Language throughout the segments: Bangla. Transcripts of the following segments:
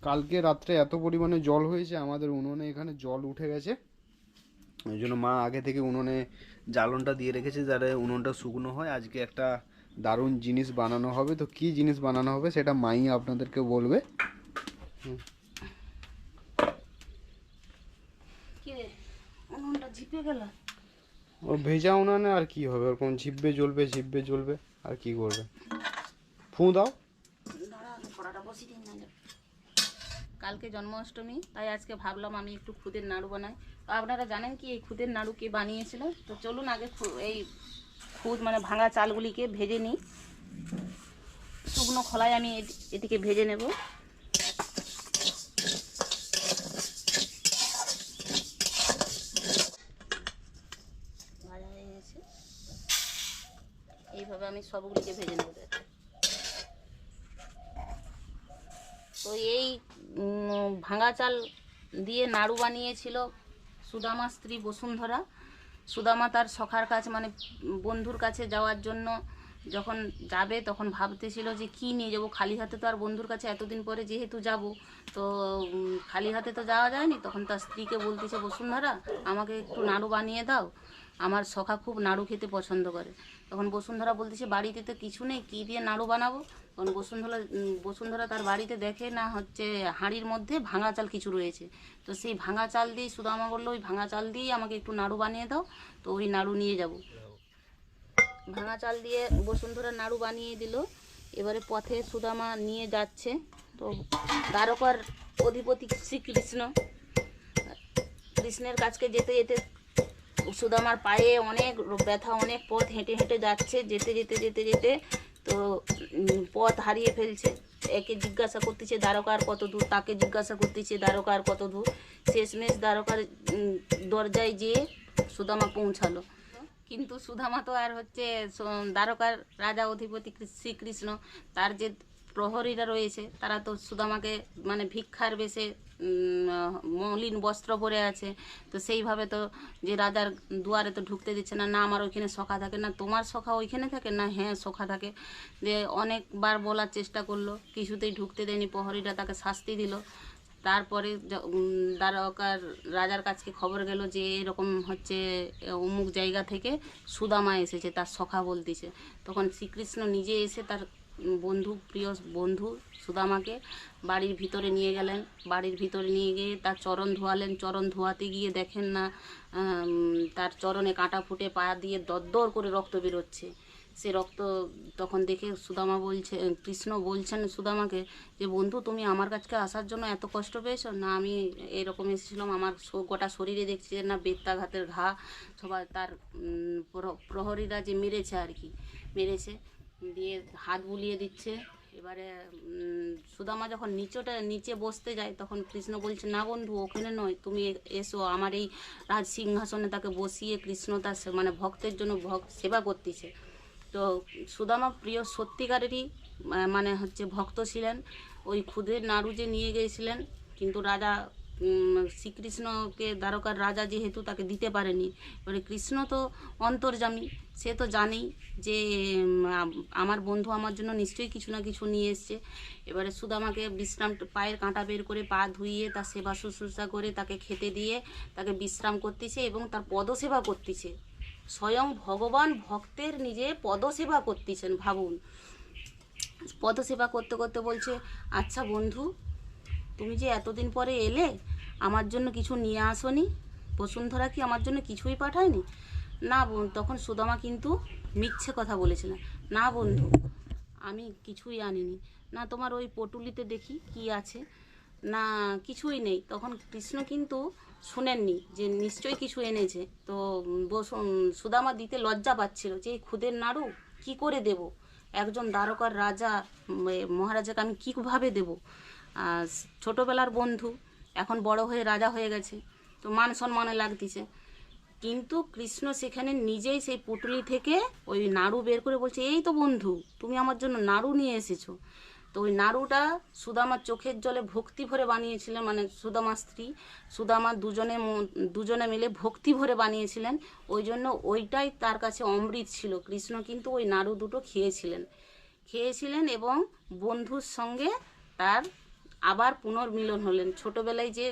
কালকে রাত্রে এত পরিমাণে জল হয়েছে, আমাদের উনুনে এখানে জল উঠে গেছে। ওই জন্য মা আগে থেকে উনুনে জ্বালনটা দিয়ে রেখেছে যাতে উনুনটা শুকনো হয়। আজকে একটা দারুণ জিনিস বানানো হবে, তো কী জিনিস বানানো হবে সেটা মাই আপনাদেরকে বলবে। উনুনটা ঝিপে গেল। ও ভেজা উনানে আর কি হবে, ওরকম ঝিপবে জ্বলবে, ঝিপবে জ্বলবে, আর কি করবে। ফু দাও। কালকে জন্মাষ্টমী, তাই আজকে ভাবলাম আমি একটু খুদের নাড়ু বানাই। তো আপনারা জানেন কি এই খুদের নাড়ু কে বানিয়েছিল? তো চলুন আগে এই খুদ মানে ভাঙা চালগুলিকে ভেজে নিই। শুকনো খোলায় আমি এটিকে ভেজে নেব। ভাজা হয়ে গেছে, এইভাবে আমি সবগুলিকে ভেজে নেব। তো এই ভাঙা চাল দিয়ে নাড়ু বানিয়েছিল সুদামার স্ত্রী বসুন্ধরা। সুদামা তার সখার কাছে মানে বন্ধুর কাছে যাওয়ার জন্য যখন যাবে তখন ভাবতেছিল যে কি নিয়ে যাব, খালি হাতে তো আর বন্ধুর কাছে এতদিন পরে যেহেতু যাব, তো খালি হাতে তো যাওয়া যায়নি। তখন তার স্ত্রীকে বলতেছে, বসুন্ধরা আমাকে একটু নাড়ু বানিয়ে দাও, আমার সখা খুব নাড়ু খেতে পছন্দ করে। তখন বসুন্ধরা বলতেছে, বাড়িতে তো কিছু নেই, কী দিয়ে নাড়ু বানাবো? তখন বসুন্ধরা তার বাড়িতে দেখে না হচ্ছে হাঁড়ির মধ্যে ভাঙা চাল কিছু রয়েছে। তো সেই ভাঙা চাল দিয়ে সুদামা বললো, ওই ভাঙা চাল দিয়েই আমাকে একটু নাড়ু বানিয়ে দাও, তো ওই নাড়ু নিয়ে যাব। ভাঙা চাল দিয়ে বসুন্ধরা নাড়ু বানিয়ে দিল। এবারে পথে সুদামা নিয়ে যাচ্ছে। তো দ্বারকার অধিপতি শ্রীকৃষ্ণ, কৃষ্ণের কাছকে যেতে যেতে সুদামার পায়ে অনেক ব্যথা, অনেক পথ হেঁটে হেঁটে যাচ্ছে। যেতে যেতে যেতে যেতে তো পথ হারিয়ে ফেলছে। একে জিজ্ঞাসা করতেছে দ্বারকার কত দূর, তাকে জিজ্ঞাসা করতেছে দ্বারকার কত দূর। শেষমেশ দ্বারকার দরজায় যেয়ে সুদামা পৌঁছালো। কিন্তু সুদামা তো আর হচ্ছে দ্বারকার রাজা অধিপতি শ্রীকৃষ্ণ, তার যে প্রহরীরা রয়েছে তারা তো সুদামাকে মানে ভিক্ষার বেশে মলিন বস্ত্র পরে আছে। তো সেইভাবে তো যে রাজার দুয়ারে তো ঢুকতে দিচ্ছে না। না আমার ওইখানে সখা থাকে, না তোমার সখা ওইখানে থাকে, না হ্যাঁ সখা থাকে। যে অনেকবার বলার চেষ্টা করলো, কিছুতেই ঢুকতে দেয়নি। প্রহরীরা তাকে শাস্তি দিল। তারপরে দ্বারকার রাজার কাছে খবর গেল যে এরকম হচ্ছে অমুক জায়গা থেকে সুদামা এসেছে, তার সখা বলতেছে। তখন শ্রীকৃষ্ণ নিজে এসে তার বন্ধু, প্রিয় বন্ধু সুদামাকে বাড়ির ভিতরে নিয়ে গেলেন। বাড়ির ভিতরে নিয়ে গিয়ে তার চরণ ধোয়ালেন। চরণ ধোয়াতে গিয়ে দেখেন না তার চরণে কাঁটা ফুটে পা দিয়ে দরদর করে রক্ত বেরোচ্ছে। সে রক্ত তখন দেখে সুদামা বলছে, কৃষ্ণ বলছেন সুদামাকে যে বন্ধু তুমি আমার কাছে আসার জন্য এত কষ্ট পেয়েছো? না আমি এরকম এসেছিলাম, আমার গোটা শরীরে দেখছি না বেত্যাঘাতের ঘা। সবাই তার প্রহরীরা যে মেরেছে আর কি, মেরেছে দিয়ে হাত বুলিয়ে দিচ্ছে। এবারে সুদামা যখন নিচে বসতে যায় তখন কৃষ্ণ বলছে, না বন্ধু ওখানে নয়, তুমি এসো আমার এই রাজ সিংহাসনে। তাকে বসিয়ে কৃষ্ণ তার মানে ভক্তের জন্য সেবা করতেছে। তো সুদামা প্রিয় সত্যিকারেরই মানে হচ্ছে ভক্ত ছিলেন। ওই খুদের নাড়ু যে নিয়ে গিয়েছিলেন, কিন্তু রাজা শ্রীকৃষ্ণকে দ্বারকার রাজা যেহেতু তাকে দিতে পারেনি। এবারে কৃষ্ণ তো অন্তর্যামী, সে তো জানেই যে আমার বন্ধু আমার জন্য নিশ্চয়ই কিছু না কিছু নিয়ে এসছে। এবারে সুদামাকে বিশ্রাম, পায়ের কাঁটা বের করে পা ধুইয়ে তার সেবা শুশ্রূষা করে তাকে খেতে দিয়ে তাকে বিশ্রাম করতেছে এবং তার পদসেবা করতেছে। স্বয়ং ভগবান ভক্তের নিজে পদসেবা করতেছেন, ভাবুন। পদসেবা করতে করতে বলছে, আচ্ছা বন্ধু তুমি যে এতদিন পরে এলে, আমার জন্য কিছু নিয়ে আসোনি? বসুন্ধরা কি আমার জন্য কিছুই পাঠায়নি? না তখন সুদামা কিন্তু মিথ্যে কথা বলেছিলেন। না বন্ধু আমি কিছুই আনিনি। না তোমার ওই পটুলিতে দেখি কি আছে? না কিছুই নেই। তখন কৃষ্ণ কিন্তু শুনেননি যে নিশ্চয়ই কিছু এনেছে। তো সুদামা দিতে লজ্জা পাচ্ছিল যে এই খুদের নাড়ু কি করে দেব, একজন দ্বারকার রাজা মহারাজাকে আমি কীভাবে দেব? ছোটোবেলার বন্ধু এখন বড় হয়ে রাজা হয়ে গেছে, তো মান সম্মানে লাগতেছে। কিন্তু কৃষ্ণ সেখানে নিজেই সেই পুটলি থেকে ওই নাড়ু বের করে বলছে, এই তো বন্ধু তুমি আমার জন্য নাড়ু নিয়ে এসেছো। তো ওই নাড়ুটা সুদামার চোখের জলে ভক্তি ভরে বানিয়েছিলেন, মানে সুদামার স্ত্রী সুদামা দুজনে মিলে ভক্তি ভরে বানিয়েছিলেন। ওই জন্য ওইটাই তার কাছে অমৃত ছিল। কৃষ্ণ কিন্তু ওই নাড়ু দুটো খেয়েছিলেন এবং বন্ধুর সঙ্গে তার আবার পুনর্মিলন হলেন। ছোটবেলায় যে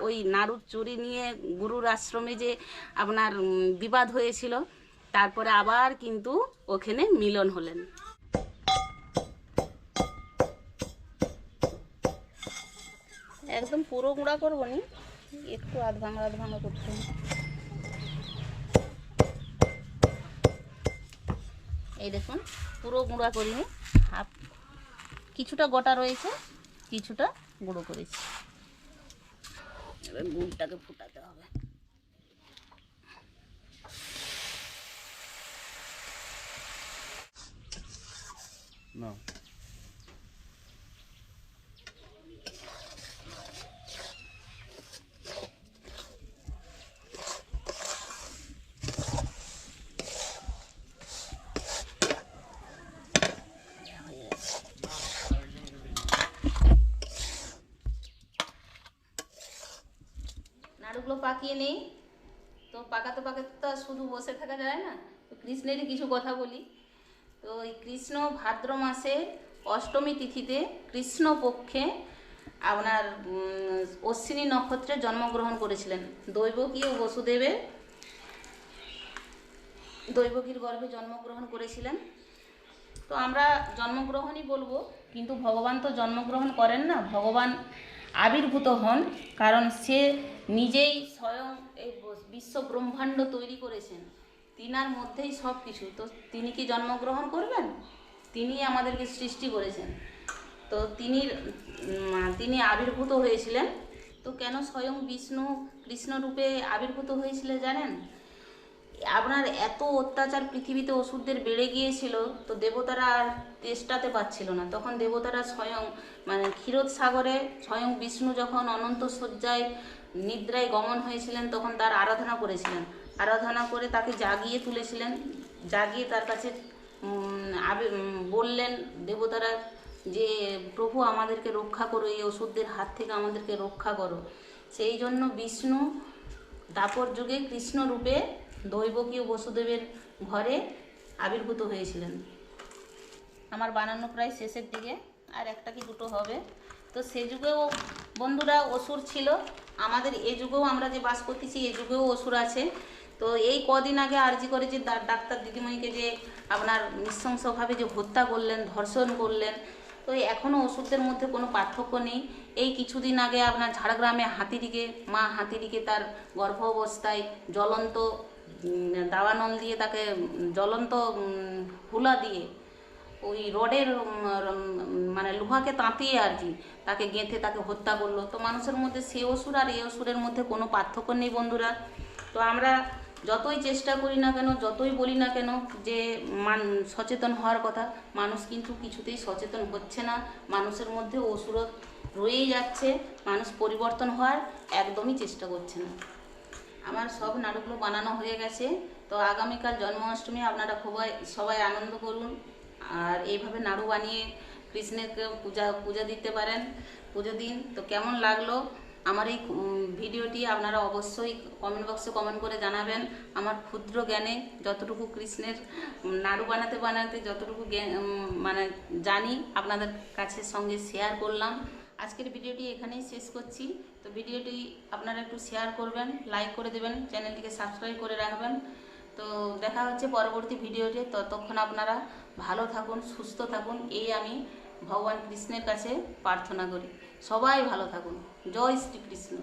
ওই নাড়ুর চুরি নিয়ে গুরুর আশ্রমে যে আপনার বিবাদ হয়েছিল, তারপরে আবার কিন্তু ওখানে মিলন হলেন। একদম পুরো গুঁড়া করবো নি, একটু আধ ভাঙা করতে হবে। এই দেখুন, পুরো গুঁড়া করিনি, হাফ, কিছুটা গোটা রয়েছে, কিছুটা গুঁড়ো করেছি। এবার গুড়টাকে ফুটাতে হবে। না নাড়ুগুলো পাকিয়ে নেই, তো পাকাতে পাকাতে তো আর শুধু বসে থাকা যায় না, তো কৃষ্ণেরই কিছু কথা বলি। তো এই কৃষ্ণ ভাদ্র মাসে অষ্টমী তিথিতে কৃষ্ণপক্ষে আপনার অশ্বিনী নক্ষত্রে জন্মগ্রহণ করেছিলেন। দৈবকী ও দৈবকীর গর্ভে জন্মগ্রহণ করেছিলেন। তো আমরা জন্মগ্রহণই বলবো, কিন্তু ভগবান তো জন্মগ্রহণ করেন না, ভগবান আবির্ভূত হন, কারণ সে নিজেই স্বয়ং এই বিশ্ব ব্রহ্মাণ্ড তৈরি করেছেন, তিনার মধ্যেই সব কিছু। তো তিনি কি জন্মগ্রহণ করবেন? তিনি আমাদেরকে সৃষ্টি করেছেন, তো তিনি আবির্ভূত হয়েছিলেন। তো কেন স্বয়ং বিষ্ণু কৃষ্ণ রূপে আবির্ভূত হয়েছিলেন জানেন? আপনার এত অত্যাচার পৃথিবীতে অসুরদের বেড়ে গিয়েছিল, তো দেবতারা আর তেষ্টাতে পারছিল না। তখন দেবতারা স্বয়ং ক্ষীরোদ সাগরে স্বয়ং বিষ্ণু যখন অনন্ত শয্যায় নিদ্রায় গমন হয়েছিলেন, তখন তার আরাধনা করেছিলেন। আরাধনা করে তাকে জাগিয়ে তুলেছিলেন, জাগিয়ে তার কাছে বললেন দেবতারা যে প্রভু আমাদেরকে রক্ষা করো, এই অসুরদের হাত থেকে আমাদেরকে রক্ষা করো। সেই জন্য বিষ্ণু দাপর যুগে কৃষ্ণ রূপে দৈবকী ও বসুদেবের ঘরে আবির্ভূত হয়েছিলেন। আমার বানানো প্রায় শেষের দিকে, আর একটা কি দুটো হবে। তো সে যুগেও বন্ধুরা অসুর ছিল, আমাদের এ যুগেও আমরা যে বাস করতেছি এ যুগেও অসুর আছে। তো এই কদিন আগে আরজি করে যে ডাক্তার দিদিমণিকে যে আপনার নৃশংসভাবে যে হত্যা করলেন, ধর্ষণ করলেন, তো এখনও ওষুধের মধ্যে কোনো পার্থক্য নেই। এই কিছুদিন আগে আপনার ঝাড়গ্রামে মা হাতিরিকে তার গর্ভ অবস্থায় জ্বলন্ত দাবানল দিয়ে, তাকে জ্বলন্ত হুলা দিয়ে, ওই রডের লোহাকে তাঁতিয়ে আর কি তাকে গেঁথে তাকে হত্যা করলো। তো মানুষের মধ্যে সে অসুর আর এই অসুরের মধ্যে কোনো পার্থক্য নেই বন্ধুরা। তো আমরা যতই চেষ্টা করি না কেন, যতই বলি না কেন যে সচেতন হওয়ার কথা, মানুষ কিন্তু কিছুতেই সচেতন হচ্ছে না। মানুষের মধ্যে অসুর রয়েই যাচ্ছে, মানুষ পরিবর্তন হওয়ার একদমই চেষ্টা করছে না। আমার সব নাড়ুগুলো বানানো হয়ে গেছে। তো আগামীকাল জন্মাষ্টমী, আপনারা সবাই আনন্দ করুন, আর এইভাবে নাড়ু বানিয়ে কৃষ্ণকে পূজা দিতে পারেন, পুজো দিন। তো কেমন লাগলো আমার এই ভিডিওটি আপনারা অবশ্যই কমেন্ট বক্সে কমেন্ট করে জানাবেন। আমার ক্ষুদ্র জ্ঞানে যতটুকু কৃষ্ণের নাড়ু বানাতে যতটুকু জানি, আপনাদের কাছে সঙ্গে শেয়ার করলাম। আজকের ভিডিওটি এখানেই শেষ করছি। তো ভিডিওটি আপনারা একটু শেয়ার করবেন, লাইক করে দেবেন, চ্যানেলটিকে সাবস্ক্রাইব করে রাখবেন। তো দেখা হচ্ছে পরবর্তী ভিডিওতে। ততক্ষণ আপনারা ভালো থাকুন, সুস্থ থাকুন, এই আমি ভগবান কৃষ্ণের কাছে প্রার্থনা করি। সবাই ভালো থাকুন। জয় শ্রীকৃষ্ণ।